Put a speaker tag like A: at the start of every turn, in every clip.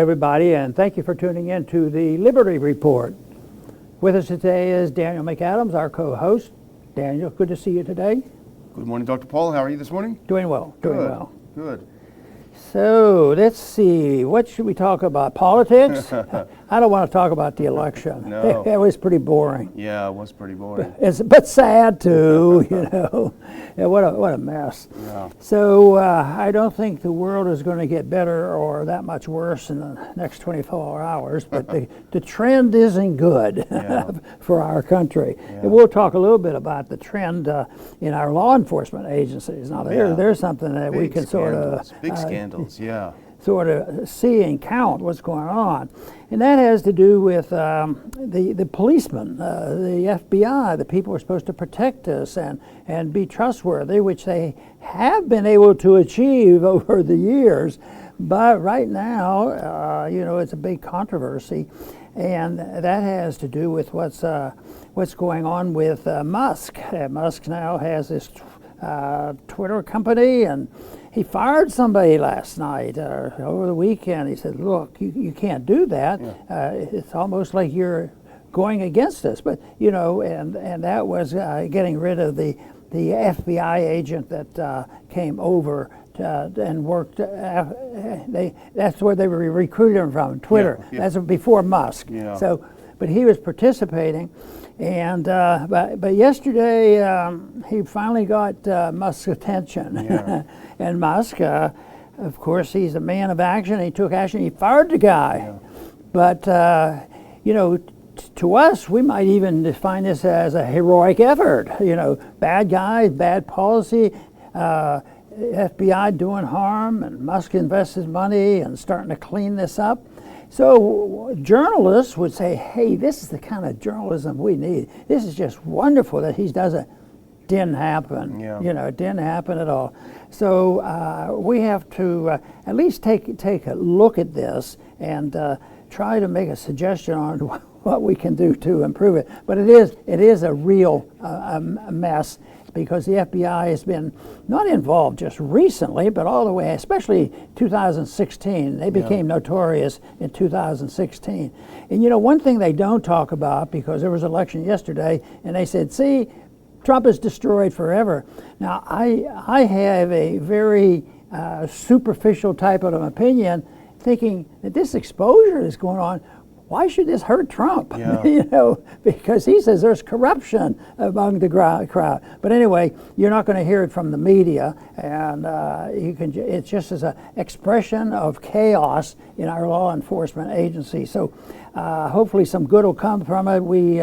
A: everybody, and thank you for tuning in to the Liberty Report. With us today is Daniel McAdams, our co-host. Daniel, good to see you today.
B: Good morning, Dr. Paul. How are you this morning?
A: Doing well.
B: Good.
A: So, let's see. What should we talk about? Politics? I don't want to talk about the election.
B: No.
A: It was pretty boring.
B: Yeah, it was pretty boring.
A: But sad, too, you know. Yeah, what a mess.
B: Yeah.
A: So, I don't think the world is going to get better or that much worse in the next 24 hours, but the trend isn't good for our country.
B: Yeah.
A: And we'll talk a little bit about the trend in our law enforcement agencies. Now, there's something that we can sort of...
B: Big scandals, yeah.
A: Sort of see and count what's going on. And that has to do with the policemen, the FBI, the people who are supposed to protect us and be trustworthy, which they have been able to achieve over the years. But right now, it's a big controversy. And that has to do with what's going on with Musk. Musk now has this Twitter company, and he fired somebody last night over the weekend. He said, look, you can't do that. It's almost like you're going against us. But, and that was getting rid of the FBI agent that came over and worked. That's where they were recruiting him from, Twitter.
B: Yeah.
A: That's before Musk.
B: Yeah.
A: So, but he was participating. And but yesterday he finally got Musk's attention, and Musk, of course, he's a man of action. He took action. He fired the guy, but to us, we might even define this as a heroic effort. Bad guys, bad policy, FBI doing harm, and Musk invests his money and starting to clean this up. So journalists would say, hey, this is the kind of journalism we need. This is just wonderful that he does it. Didn't happen. It didn't happen at all. So we have to at least take a look at this and try to make a suggestion on what we can do to improve it. But it is a real mess, because the FBI has been not involved just recently, but all the way, especially 2016. They became notorious in 2016. And one thing they don't talk about, because there was an election yesterday, and they said, see, Trump is destroyed forever. Now, I have a very superficial type of an opinion, thinking that this exposure that's going on, why should this hurt Trump?
B: Yeah.
A: Because he says there's corruption among the crowd. But anyway, you're not going to hear it from the media, and it's just as an expression of chaos in our law enforcement agency. So hopefully some good will come from it. We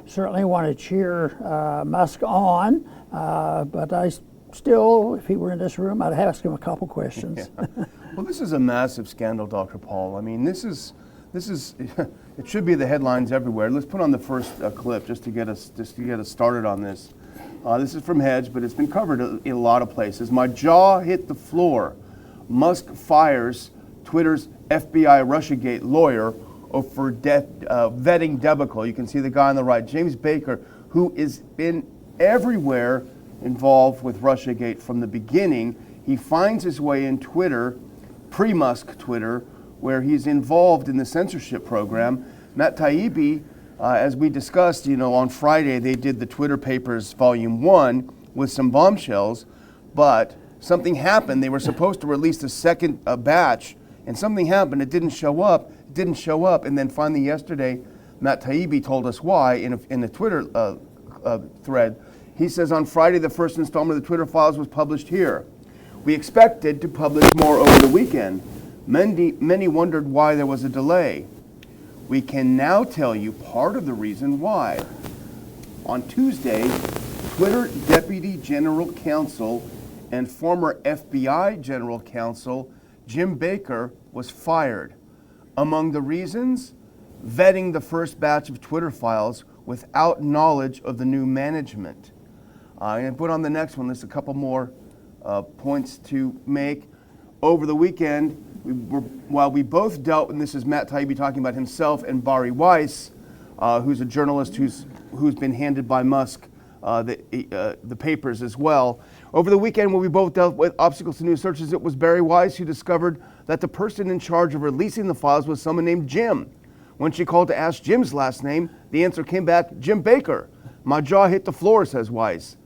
A: certainly want to cheer Musk on, but I still, if he were in this room, I'd ask him a couple questions.
B: Yeah. Well, this is a massive scandal, Dr. Paul. I mean, this is it should be the headlines everywhere. Let's put on the first clip just to get us started on this. This is from Hedge, but it's been covered in a lot of places. My jaw hit the floor. Musk fires Twitter's FBI Russiagate lawyer for vetting debacle. You can see the guy on the right, James Baker, who has been everywhere involved with Russiagate from the beginning. He finds his way in Twitter, pre-Musk Twitter, where he's involved in the censorship program. Matt Taibbi, as we discussed, on Friday they did the Twitter Papers Volume 1 with some bombshells, but something happened. They were supposed to release the second batch, and something happened. It didn't show up, and then finally yesterday, Matt Taibbi told us why in a Twitter thread. He says, on Friday, the first installment of the Twitter files was published here. We expected to publish more over the weekend. Many wondered why there was a delay. We can now tell you part of the reason why. On Tuesday, Twitter Deputy General Counsel and former FBI General Counsel Jim Baker was fired. Among the reasons, vetting the first batch of Twitter files without knowledge of the new management. And put on the next one, there's a couple more points to make. Over the weekend, while we both dealt, and this is Matt Taibbi talking about himself, and Bari Weiss, who's a journalist who's been handed by Musk the papers as well. Over the weekend, when we both dealt with obstacles to news searches, it was Bari Weiss who discovered that the person in charge of releasing the files was someone named Jim. When she called to ask Jim's last name, the answer came back, Jim Baker. My jaw hit the floor, says Weiss.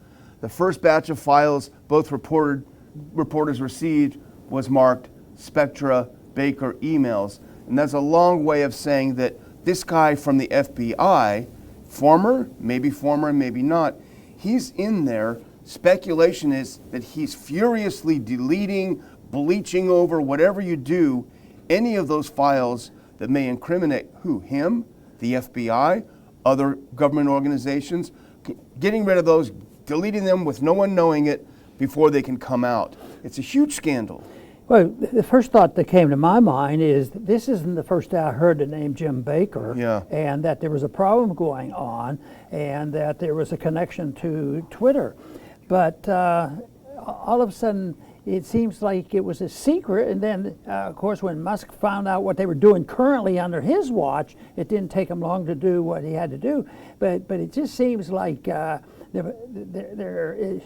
B: The first batch of files both reporters received was marked Spectra Baker emails. And that's a long way of saying that this guy from the FBI, former, maybe not, he's in there. Speculation is that he's furiously deleting, bleaching over, whatever you do, any of those files that may incriminate who? Him, the FBI, other government organizations, getting rid of those, deleting them with no one knowing it before they can come out. It's a huge scandal.
A: Well, the first thought that came to my mind is that this isn't the first day I heard the name Jim Baker, and that there was a problem going on, and that there was a connection to Twitter. But all of a sudden, it seems like it was a secret, and then, of course, when Musk found out what they were doing currently under his watch, it didn't take him long to do what he had to do. But it just seems like there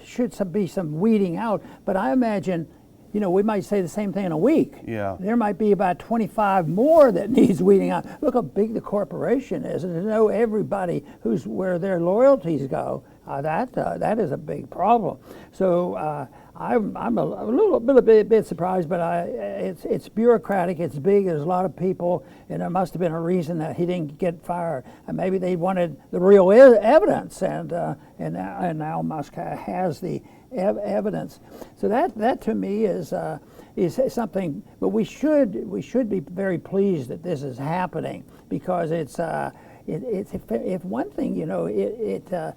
A: should be some weeding out. But I imagine, we might say the same thing in a week.
B: Yeah.
A: There might be about 25 more that needs weeding out. Look how big the corporation is, and to know everybody where their loyalties go, that is a big problem. So I'm a bit surprised, but it's bureaucratic, it's big, there's a lot of people, and there must have been a reason that he didn't get fired. And maybe they wanted the real evidence, and now Musk has the evidence. So that to me is something. But we should be very pleased that this is happening, because it's if one thing, it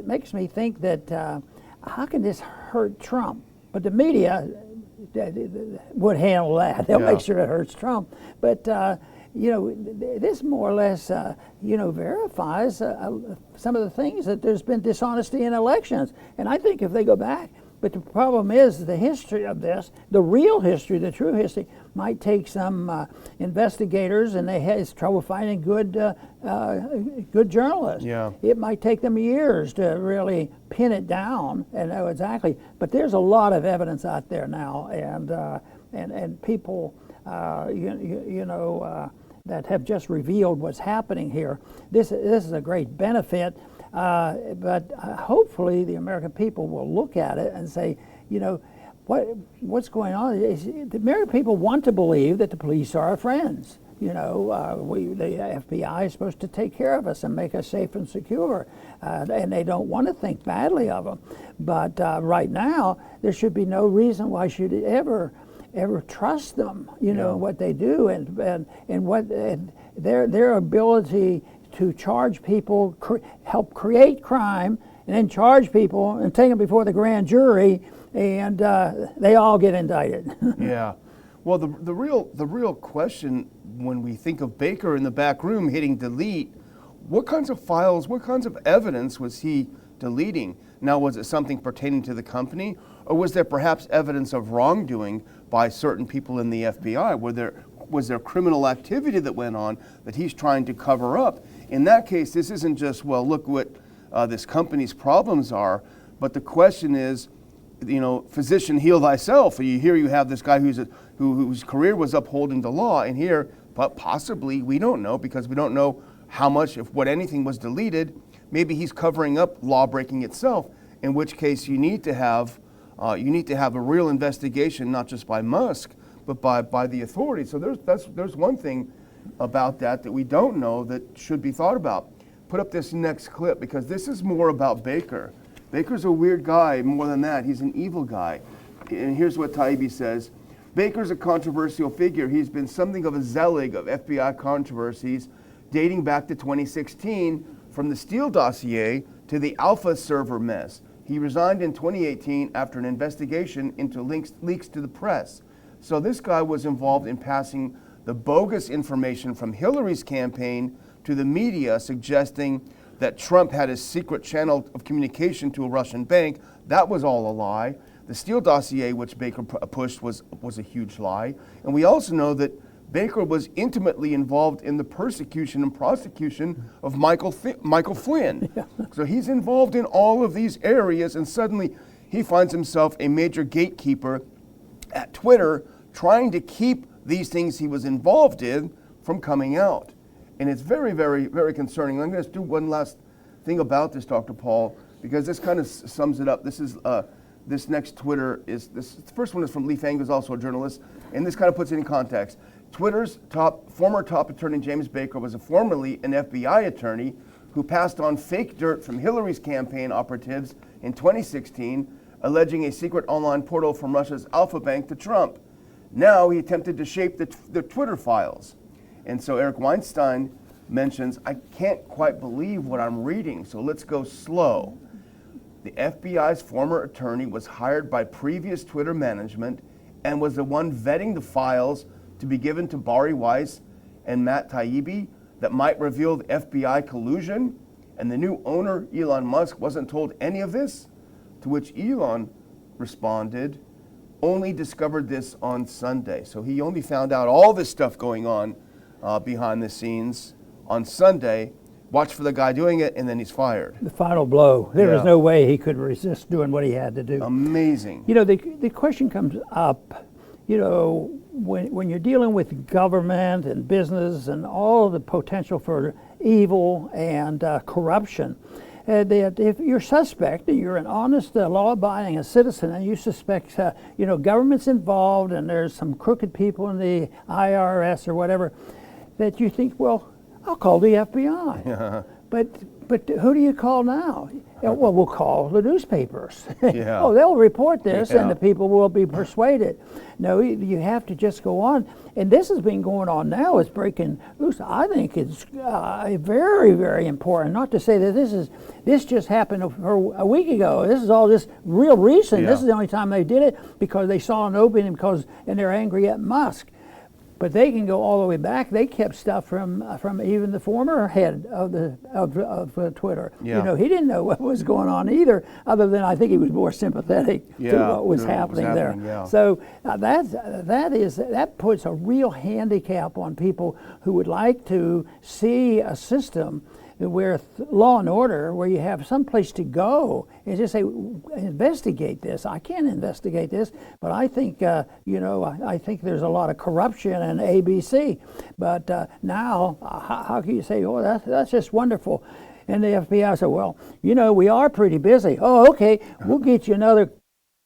A: makes me think that how can this hurt Trump? But the media would handle that. They'll make sure it hurts Trump. But this more or less verifies some of the things that there's been dishonesty in elections. And I think if they go back, but the problem is the history of this, the real history, the true history, might take some investigators, and they have trouble finding good journalists.
B: Yeah.
A: It might take them years to really pin it down and know exactly. But there's a lot of evidence out there now, and people, that have just revealed what's happening here. This is a great benefit. But hopefully the American people will look at it and say, what's going on? The American people want to believe that the police are our friends. The FBI is supposed to take care of us and make us safe and secure, and they don't want to think badly of them. But right now, there should be no reason why should it ever trust them. What they do and what their ability to charge people, help create crime, and then charge people and take them before the grand jury, and they all get indicted.
B: Yeah. Well, the real question when we think of Baker in the back room hitting delete, what kinds of files, what kinds of evidence was he deleting? Now, was it something pertaining to the company, or was there perhaps evidence of wrongdoing by certain people in the FBI? Was there criminal activity that went on that he's trying to cover up? In that case, this isn't just, well, look what this company's problems are, but the question is, physician, heal thyself. You have this guy whose career was upholding the law, and here, but possibly, we don't know, because we don't know how much, if what anything was deleted. Maybe he's covering up law breaking itself, in which case you need to have a real investigation, not just by Musk, but by the authorities. So there's one thing about that we don't know that should be thought about. Put up this next clip, because this is more about Baker. Baker's a weird guy. More than that, he's an evil guy. And here's what Taibbi says. Baker's a controversial figure. He's been something of a Zelig of FBI controversies dating back to 2016, from the Steele dossier to the Alpha server mess. He resigned in 2018 after an investigation into leaks to the press. So this guy was involved in passing the bogus information from Hillary's campaign to the media, suggesting that Trump had a secret channel of communication to a Russian bank. That was all a lie. The Steele dossier, which Baker pushed, was a huge lie. And we also know that Baker was intimately involved in the persecution and prosecution of Michael Flynn. Yeah. So he's involved in all of these areas, and suddenly he finds himself a major gatekeeper at Twitter, trying to keep these things he was involved in from coming out. And it's very, very, very concerning. I'm going to do one last thing about this, Dr. Paul, because this kind of sums it up. This is this next Twitter is this. The first one is from Lee Fang, who's also a journalist, and this kind of puts it in context. Twitter's former top attorney James Baker was formerly an FBI attorney who passed on fake dirt from Hillary's campaign operatives in 2016, alleging a secret online portal from Russia's Alpha Bank to Trump. Now he attempted to shape the Twitter files. And so Eric Weinstein mentions, I can't quite believe what I'm reading, so let's go slow. The FBI's former attorney was hired by previous Twitter management and was the one vetting the files to be given to Bari Weiss and Matt Taibbi that might reveal the FBI collusion, and the new owner, Elon Musk, wasn't told any of this? To which Elon responded, only discovered this on Sunday. So he only found out all this stuff going on behind the scenes on Sunday. Watch for the guy doing it, and then he's fired.
A: The final blow. There was no way he could resist doing what he had to do.
B: Amazing.
A: You know, the question comes up, you know, when you're dealing with government and business and all the potential for evil and corruption, that if you're suspect, you're an honest, law-abiding citizen, and you suspect, you know, government's involved and there's some crooked people in the IRS or whatever, that you think, well, I'll call the FBI. But who do you call now? Well, we'll call the newspapers.
B: Yeah.
A: Oh, they'll report this, and the people will be persuaded. No, you have to just go on. And this has been going on now. It's breaking loose. I think it's very, very important. Not to say that this just happened a week ago. This is all just real recent. This is the only time they did it because they saw an opening and they're angry at Musk. But they can go all the way back. They kept stuff from even the former head of Twitter.
B: Yeah.
A: You know, he didn't know what was going on either, other than I think he was more sympathetic to what was happening there.
B: Yeah.
A: So that puts a real handicap on people who would like to see a system where law and order, where you have some place to go and just say, investigate this. I can't investigate this, but I think, you know, I think there's a lot of corruption in ABC. But now, how can you say, oh, that's just wonderful? And the FBI said, well, you know, we are pretty busy. Oh, okay, we'll get you another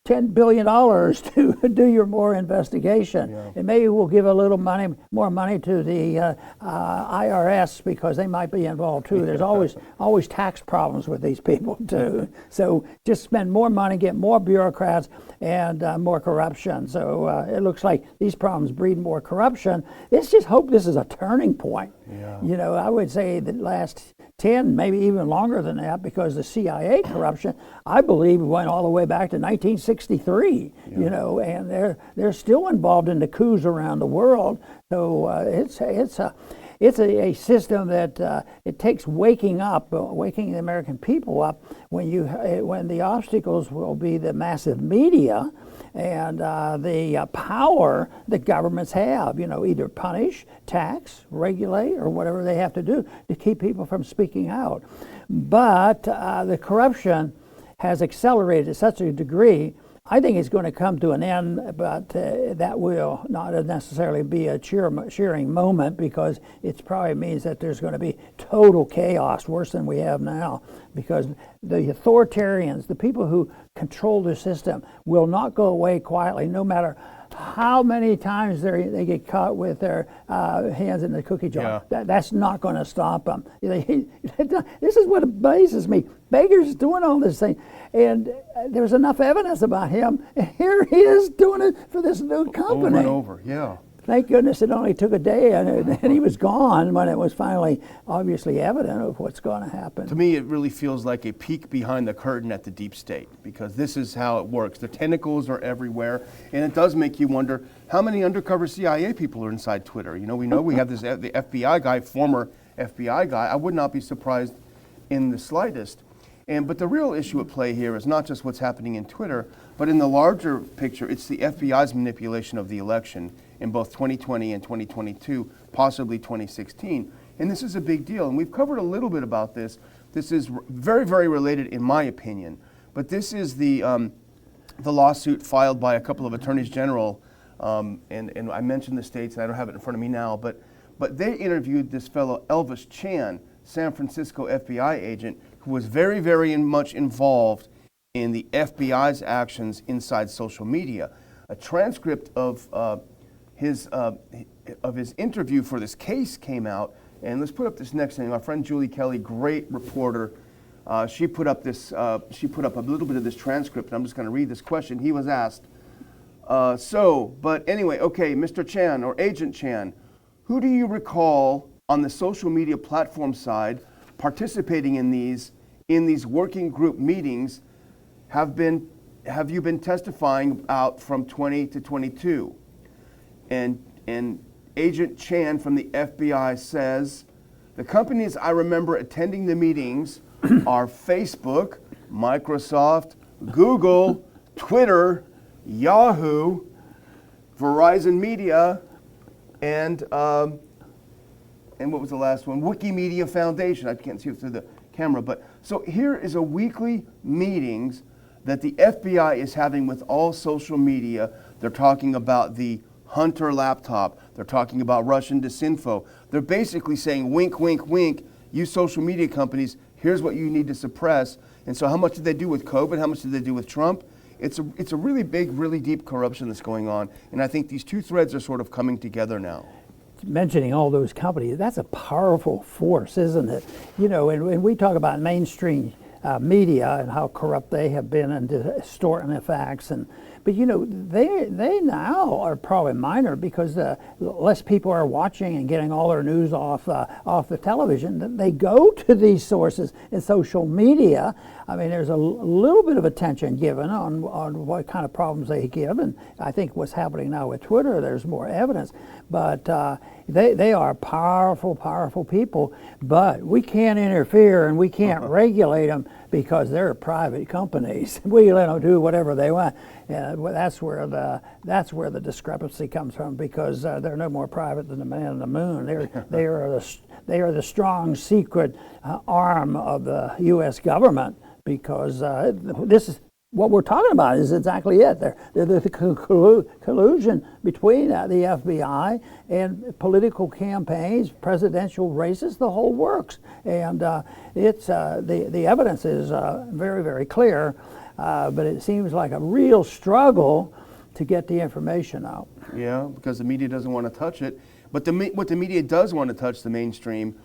A: $10 billion to do your more investigation. Yeah. And maybe we'll give a little more money to the IRS because they might be involved too. There's always tax problems with these people too. So just spend more money, get more bureaucrats, and more corruption. So it looks like these problems breed more corruption. Let's just hope this is a turning point.
B: Yeah.
A: You know, I would say the last 10, maybe even longer than that, because the CIA corruption, I believe, went all the way back to 1963. Yeah. You know, and they're still involved in the coups around the world. So it's a system that it takes waking the American people up when the obstacles will be the massive media and the power that governments have, you know, either punish, tax, regulate, or whatever they have to do to keep people from speaking out. But the corruption has accelerated to such a degree, I think it's going to come to an end, but that will not necessarily be a cheering moment, because it probably means that there's going to be total chaos, worse than we have now, because the authoritarians, the people who control the system, will not go away quietly, no matter how many times they get caught with their hands in the cookie jar. Yeah. That's not going to stop them. This is what amazes me. Baker's doing all this thing, and there's enough evidence about him, and here he is doing it for this new company.
B: Over and over, yeah.
A: Thank goodness it only took a day, and he was gone when it was finally obviously evident of what's going to happen.
B: To me, it really feels like a peek behind the curtain at the deep state, because this is how it works. The tentacles are everywhere, and it does make you wonder how many undercover CIA people are inside Twitter. You know we have this the FBI guy, former FBI guy. I would not be surprised in the slightest. But the real issue at play here is not just what's happening in Twitter, but in the larger picture, it's the FBI's manipulation of the election in both 2020 and 2022, possibly 2016. And this is a big deal. And we've covered a little bit about this. This is very, very related, in my opinion. But this is the lawsuit filed by a couple of attorneys general and I mentioned the states, and I don't have it in front of me now, but they interviewed this fellow Elvis Chan, San Francisco FBI agent, who was very, very much involved in the FBI's actions inside social media. A transcript of his interview for this case came out, and let's put up this next thing. Our friend Julie Kelly, great reporter, she put up a little bit of this transcript, and I'm just going to read this question. He was asked, but anyway, okay, Mr. Chan or Agent Chan, who do you recall on the social media platform side participating in these working group meetings? Have you been testifying out from 20 to 22? And Agent Chan from the FBI says, the companies I remember attending the meetings are Facebook, Microsoft, Google, Twitter, Yahoo, Verizon Media, and what was the last one? Wikimedia Foundation. I can't see it through the camera, but so here is a weekly meetings that the FBI is having with all social media. They're talking about the Hunter laptop. They're talking about Russian disinfo. They're basically saying, wink, wink, wink, you social media companies, here's what you need to suppress. And so how much did they do with COVID? How much did they do with Trump? It's a really big, really deep corruption that's going on. And I think these two threads are sort of coming together now.
A: Mentioning all those companies, that's a powerful force, isn't it? You know, and we talk about mainstream media and how corrupt they have been and distorting the facts, but you know, they now are probably minor because less people are watching and getting all their news off the television. They go to these sources in social media. I mean, there's a little bit of attention given on what kind of problems they give, and I think what's happening now with Twitter, there's more evidence. But they are powerful people, but we can't interfere and we can't regulate them because they're private companies. We let them do whatever they want. That's where the discrepancy comes from, because they're no more private than the man on the moon. They are the strong secret arm of the U.S. government, because this is what we're talking about is exactly it. They're the collusion between the FBI and political campaigns, presidential races, the whole works. And it's the evidence is very, very clear, but it seems like a real struggle to get the information out.
B: Yeah, because the media doesn't want to touch it. But what the media does want to touch, the mainstream,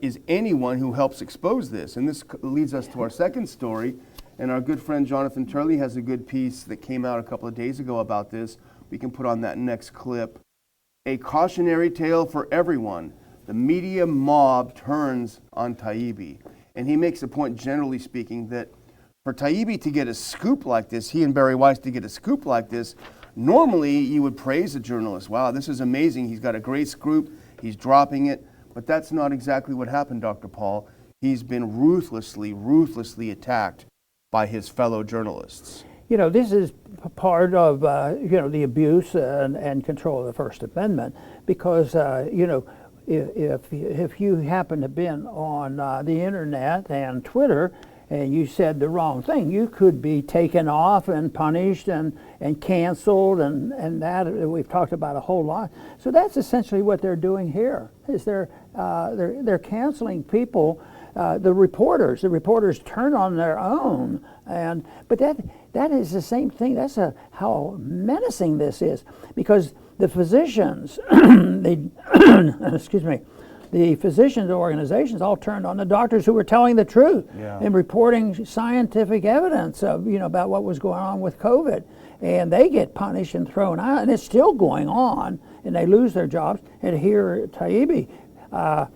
B: is anyone who helps expose this. And this leads us to our second story. And our good friend Jonathan Turley has a good piece that came out a couple of days ago about this. We can put on that next clip. A cautionary tale for everyone. The media mob turns on Taibbi. And he makes a point, generally speaking, that for Taibbi to get a scoop like this, he and Barry Weiss to get a scoop like this, normally you would praise a journalist. Wow, this is amazing. He's got a great scoop. He's dropping it. But that's not exactly what happened, Dr. Paul. He's been ruthlessly attacked by his fellow journalists.
A: You know, this is part of the abuse and control of the First Amendment, because if you happen to have been on the internet and Twitter and you said the wrong thing, you could be taken off and punished and canceled, and that we've talked about a whole lot. So that's essentially what they're doing here. Is they're canceling people. The reporters turn on their own, but that is the same thing. That's how menacing this is, because the physicians, the physicians organizations all turned on the doctors who were telling the truth and reporting scientific evidence of about what was going on with COVID, and they get punished and thrown out, and it's still going on, and they lose their jobs. And here, Taibbi, I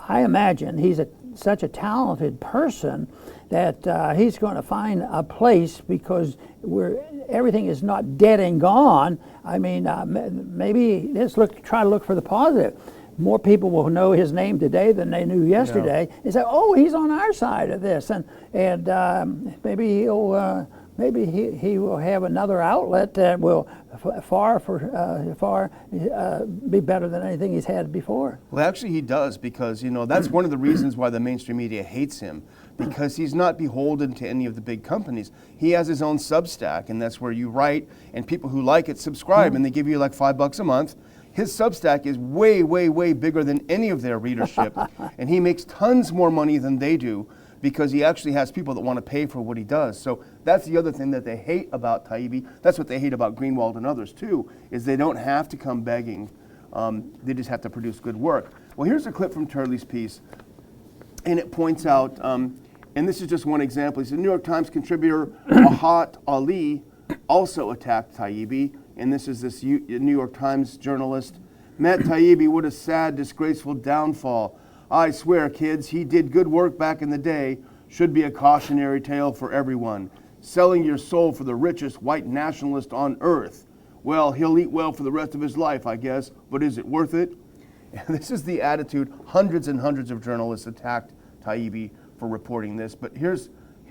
A: imagine he's such a talented person that he's going to find a place, because everything is not dead and gone. I mean, maybe try to look for the positive. More people will know his name today than they knew yesterday. And say, oh, he's on our side of this, and maybe he'll maybe he will have another outlet that will far be better than anything he's had before.
B: Well, actually, he does, because that's one of the reasons why the mainstream media hates him, because he's not beholden to any of the big companies. He has his own Substack, and that's where you write, and people who like it subscribe, and they give you like $5 a month. His Substack is way, way, way bigger than any of their readership, and he makes tons more money than they do, because he actually has people that want to pay for what he does. So that's the other thing that they hate about Taibbi. That's what they hate about Greenwald and others too, is they don't have to come begging. They just have to produce good work. Well, here's a clip from Turley's piece, and it points out, and this is just one example. He said, New York Times contributor Ahat Ali also attacked Taibbi, and this is this New York Times journalist. Matt Taibbi, what a sad, disgraceful downfall. I swear, kids, he did good work back in the day. Should be a cautionary tale for everyone. Selling your soul for the richest white nationalist on earth. Well, he'll eat well for the rest of his life, I guess, but is it worth it? And this is the attitude. Hundreds and hundreds of journalists attacked Taibbi for reporting this. But here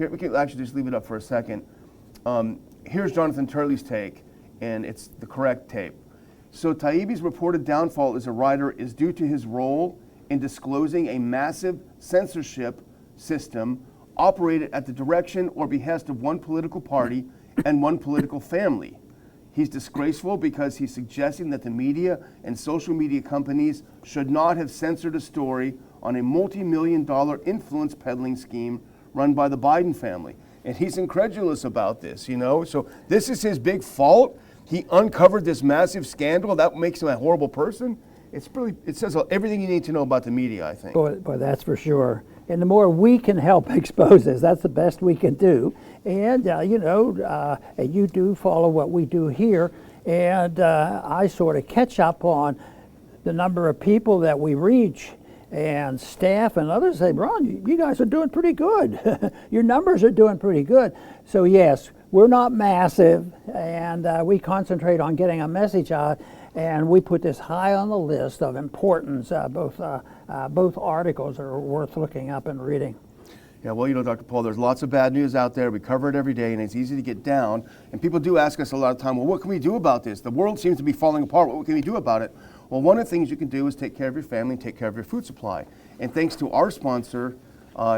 B: we can actually just leave it up for a second. Here's Jonathan Turley's take, and it's the correct tape. So Taibbi's reported downfall as a writer is due to his role in disclosing a massive censorship system operated at the direction or behest of one political party and one political family. He's disgraceful because he's suggesting that the media and social media companies should not have censored a story on a multi-million-dollar influence peddling scheme run by the Biden family. And he's incredulous about this, So this is his big fault. He uncovered this massive scandal. That makes him a horrible person. It says everything you need to know about the media, I think.
A: Boy, that's for sure. And the more we can help expose this, that's the best we can do. And, you do follow what we do here. And I sort of catch up on the number of people that we reach, and staff and others say, Ron, you guys are doing pretty good. Your numbers are doing pretty good. So, yes, we're not massive, and we concentrate on getting a message out. And we put this high on the list of importance. Both articles are worth looking up and reading.
B: Yeah, well, Dr. Paul, there's lots of bad news out there. We cover it every day, and it's easy to get down. And people do ask us a lot of time, well, what can we do about this? The world seems to be falling apart. What can we do about it? Well, one of the things you can do is take care of your family and take care of your food supply. And thanks to our sponsor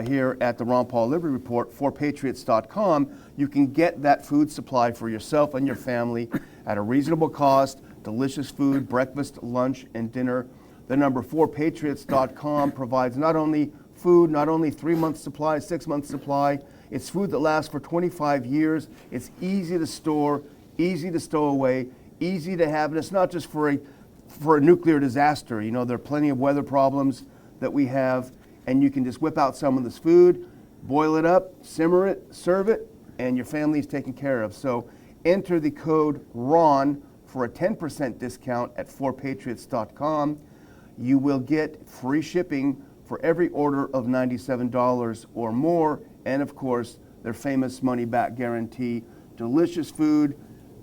B: here at the Ron Paul Liberty Report, forpatriots.com, you can get that food supply for yourself and your family at a reasonable cost. Delicious food, breakfast, lunch, and dinner. The number 4patriots.com provides not only food, not only 3-month supply, 6-month supply. It's food that lasts for 25 years. It's easy to store, easy to stow away, easy to have, and it's not just for a nuclear disaster. There are plenty of weather problems that we have, and you can just whip out some of this food, boil it up, simmer it, serve it, and your family is taken care of. So enter the code RON for a 10% discount at 4patriots.com. You will get free shipping for every order of $97 or more, and of course, their famous money-back guarantee. Delicious food,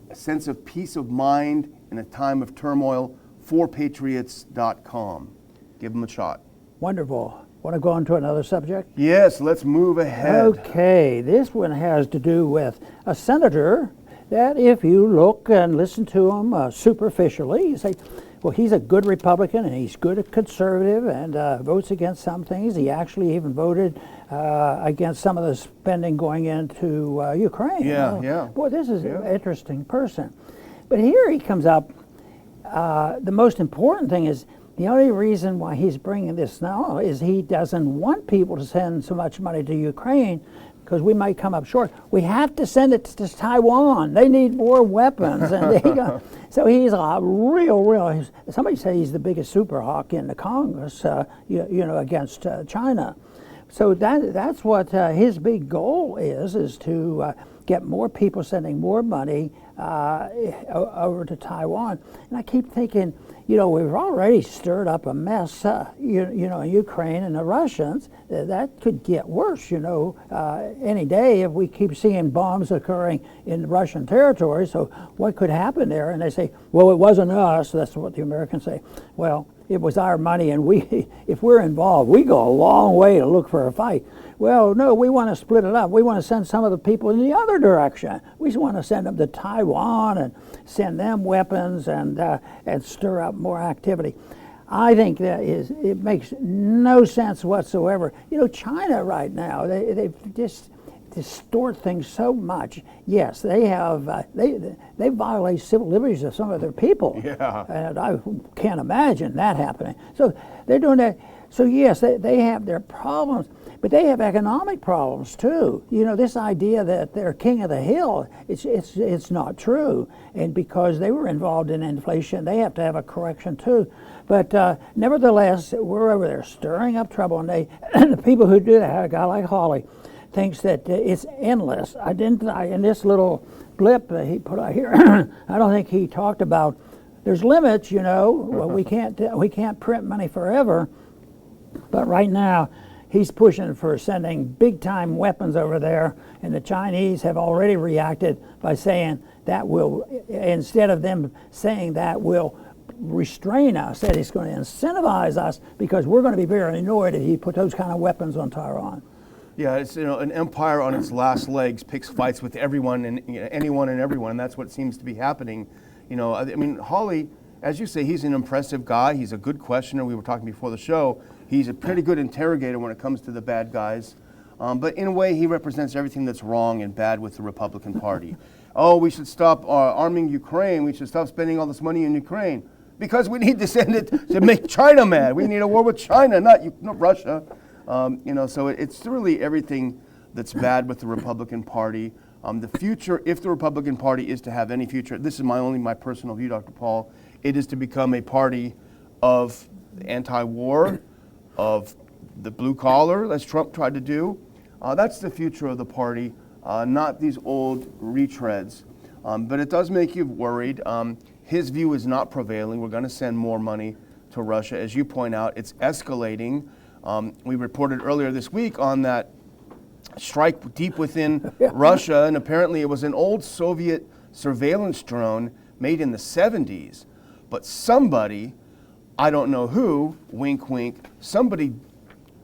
B: a sense of peace of mind in a time of turmoil. 4patriots.com. Give them a shot.
A: Wonderful. Want to go on to another subject?
B: Yes, let's move ahead.
A: Okay, this one has to do with a senator that if you look and listen to him superficially, you say, well, he's a good Republican and he's good at conservative and votes against some things. He actually even voted against some of the spending going into Ukraine.
B: Yeah.
A: Boy, this is an interesting person. But here he comes up. The most important thing is the only reason why he's bringing this now is he doesn't want people to send so much money to Ukraine because we might come up short. We have to send it to Taiwan. They need more weapons. And so he's a real, somebody said he's the biggest super hawk in the Congress, against China. So that's what his big goal is to get more people sending more money over to Taiwan. And I keep thinking, we've already stirred up a mess, in Ukraine and the Russians. That could get worse, any day if we keep seeing bombs occurring in Russian territory. So what could happen there? And they say, well, it wasn't us. That's what the Americans say. Well, it was our money, and if we're involved, we go a long way to look for a fight. well, no, we want to split it up. We want to send some of the people in the other direction. We just want to send them to Taiwan and send them weapons and stir up more activity. I think it makes no sense whatsoever. You know, China right now, they just distort things so much. Yes, they have they violate civil liberties of some of their people.
B: Yeah.
A: And I can't imagine that happening. So they're doing that. So yes, they have their problems, but they have economic problems too. You know, this idea that they're king of the hill, it's not true. And because they were involved in inflation, they have to have a correction too. But nevertheless, we're over there stirring up trouble, and the people who do that, a guy like Hawley, thinks that it's endless. In this little blip that he put out here, I don't think he talked about there's limits. You know, well, we can't print money forever. But right now, he's pushing for sending big-time weapons over there, and the Chinese have already reacted by saying that will, instead of them saying that will restrain us, that it's going to incentivize us, because we're going to be very annoyed if he put those kind of weapons on Taiwan.
B: Yeah, it's, you know, an empire on its last legs picks fights with everyone and anyone and everyone, and that's what seems to be happening. You know, I mean, Hawley, as you say, he's an impressive guy. He's a good questioner. We were talking before the show. He's a pretty good interrogator when it comes to the bad guys. But in a way, he represents everything that's wrong and bad with the Republican Party. Oh, we should stop arming Ukraine. We should stop spending all this money in Ukraine because we need to send it to make China mad. We need a war with China, not Russia. You know, so it's really everything that's bad with the Republican Party. The future, if the Republican Party is to have any future, this is my personal view, Dr. Paul, it is to become a party of anti-war, of the blue collar, as Trump tried to do. That's the future of the party, not these old retreads. But it does make you worried. His view is not prevailing. We're going to send more money to Russia. As you point out, it's escalating. We reported earlier this week on that strike deep within Russia, and apparently it was an old Soviet surveillance drone made in the 70s. But somebody, I don't know who, wink, wink, somebody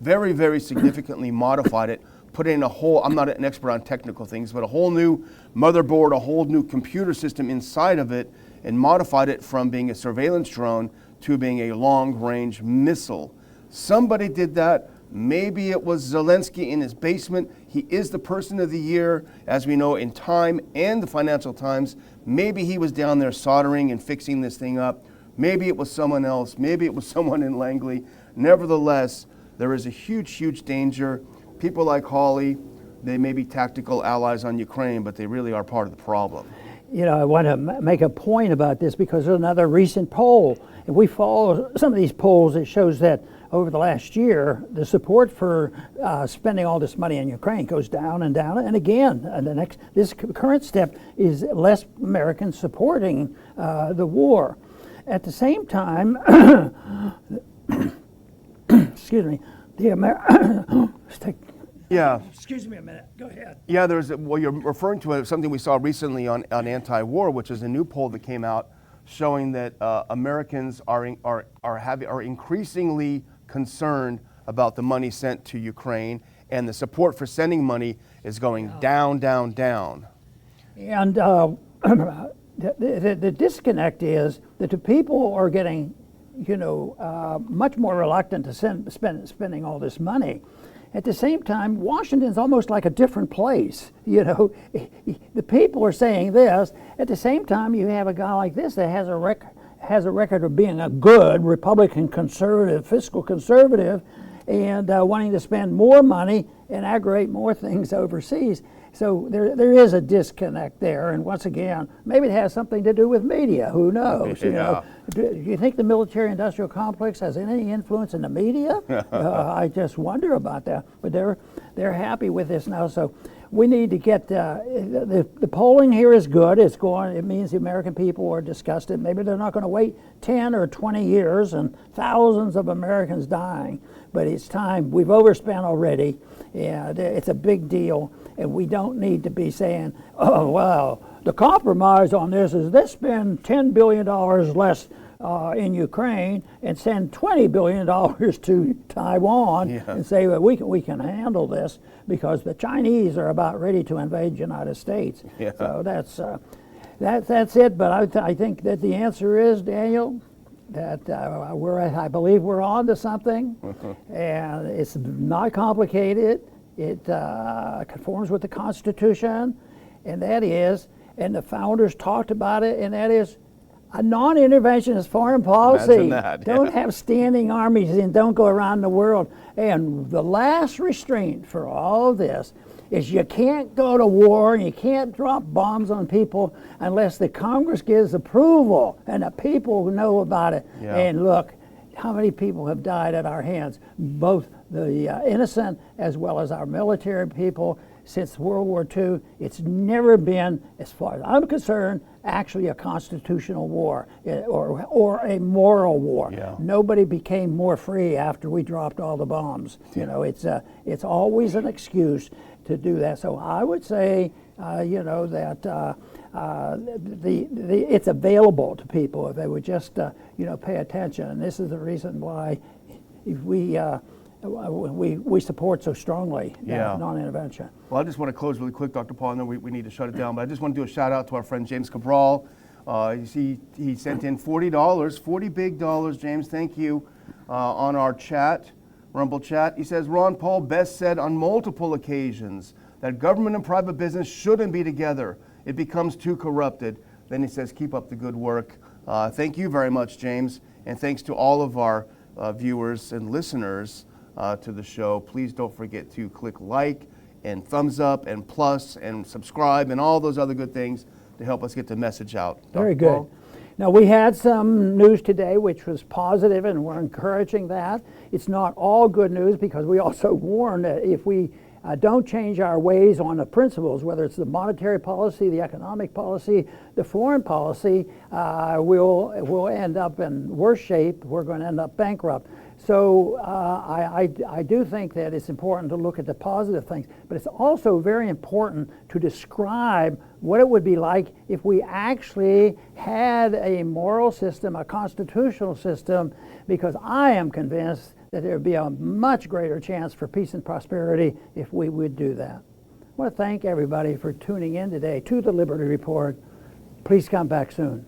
B: very, very significantly modified it, put in a whole, I'm not an expert on technical things, but a whole new motherboard, a whole new computer system inside of it, and modified it from being a surveillance drone to being a long-range missile. Somebody did that. Maybe it was Zelensky in his basement. He is the person of the year, as we know, in Time and the Financial Times. Maybe he was down there soldering and fixing this thing up. Maybe it was someone else. Maybe it was someone in Langley. Nevertheless, there is a huge, huge danger. People like Hawley, they may be tactical allies on Ukraine, but they really are part of the problem.
A: You know, I want to make a point about this because there's another recent poll. If we follow some of these polls, it shows that over the last year, the support for spending all this money in Ukraine goes down and down. And again, this current step is less Americans supporting the war. At the same time, excuse me,
B: Yeah.
A: Excuse me a minute. Go ahead.
B: Yeah, well, you're referring to something we saw recently on anti-war, which is a new poll that came out showing that Americans are increasingly concerned about the money sent to Ukraine, and the support for sending money is going down, down, down.
A: And the disconnect is that the people are getting, much more reluctant to spending all this money. At the same time, Washington's almost like a different place. The people are saying this. At the same time, you have a guy like this that has a record of being a good Republican conservative, fiscal conservative, and wanting to spend more money and aggregate more things overseas. So there is a disconnect there, and once again, maybe it has something to do with media. Who knows?
B: Yeah.
A: Do you think the military-industrial complex has any influence in the media? I just wonder about that. But they're happy with this now. So we need to get the polling here is good. It means the American people are disgusted. Maybe they're not going to wait 10 or 20 years and thousands of Americans dying. But it's time. We've overspent already. Yeah, it's a big deal. And we don't need to be saying, oh, well, the compromise on this is let's spend $10 billion less in Ukraine and send $20 billion to Taiwan and say, well, we can handle this because the Chinese are about ready to invade the United States. So that's it. But I think that the answer is, Daniel, that I believe we're on to something, and it's not complicated. It conforms with the Constitution, and the founders talked about it, and that is a non-interventionist foreign policy. Don't have standing armies and don't go around the world. And the last restraint for all of this is you can't go to war and you can't drop bombs on people unless the Congress gives approval and the people know about it. And look, how many people have died at our hands, both the innocent as well as our military people since World War II. It's never been, as far as I'm concerned, actually a constitutional war or a moral war. Nobody became more free after we dropped all the bombs. You know, it's always an excuse to do that. So I would say, that it's available to people if they would just, pay attention. And this is the reason why we support so strongly non-intervention.
B: Well, I just want to close really quick, Dr. Paul. I know we need to shut it down, but I just want to do a shout out to our friend James Cabral. He sent in $40, 40 big dollars, James, thank you, on our chat, Rumble chat. He says, Ron Paul best said on multiple occasions that government and private business shouldn't be together. It becomes too corrupted. Then he says, keep up the good work. Thank you very much, James, and thanks to all of our viewers and listeners to the show. Please don't forget to click like and thumbs up and plus and subscribe and all those other good things to help us get the message out.
A: Very good. Paul? Now, we had some news today which was positive, and we're encouraging that. It's not all good news because we also warn that if we don't change our ways on the principles, whether it's the monetary policy, the economic policy, the foreign policy, we'll end up in worse shape. We're going to end up bankrupt. So I do think that it's important to look at the positive things, but it's also very important to describe what it would be like if we actually had a moral system, a constitutional system, because I am convinced that there would be a much greater chance for peace and prosperity if we would do that. I want to thank everybody for tuning in today to the Liberty Report. Please come back soon.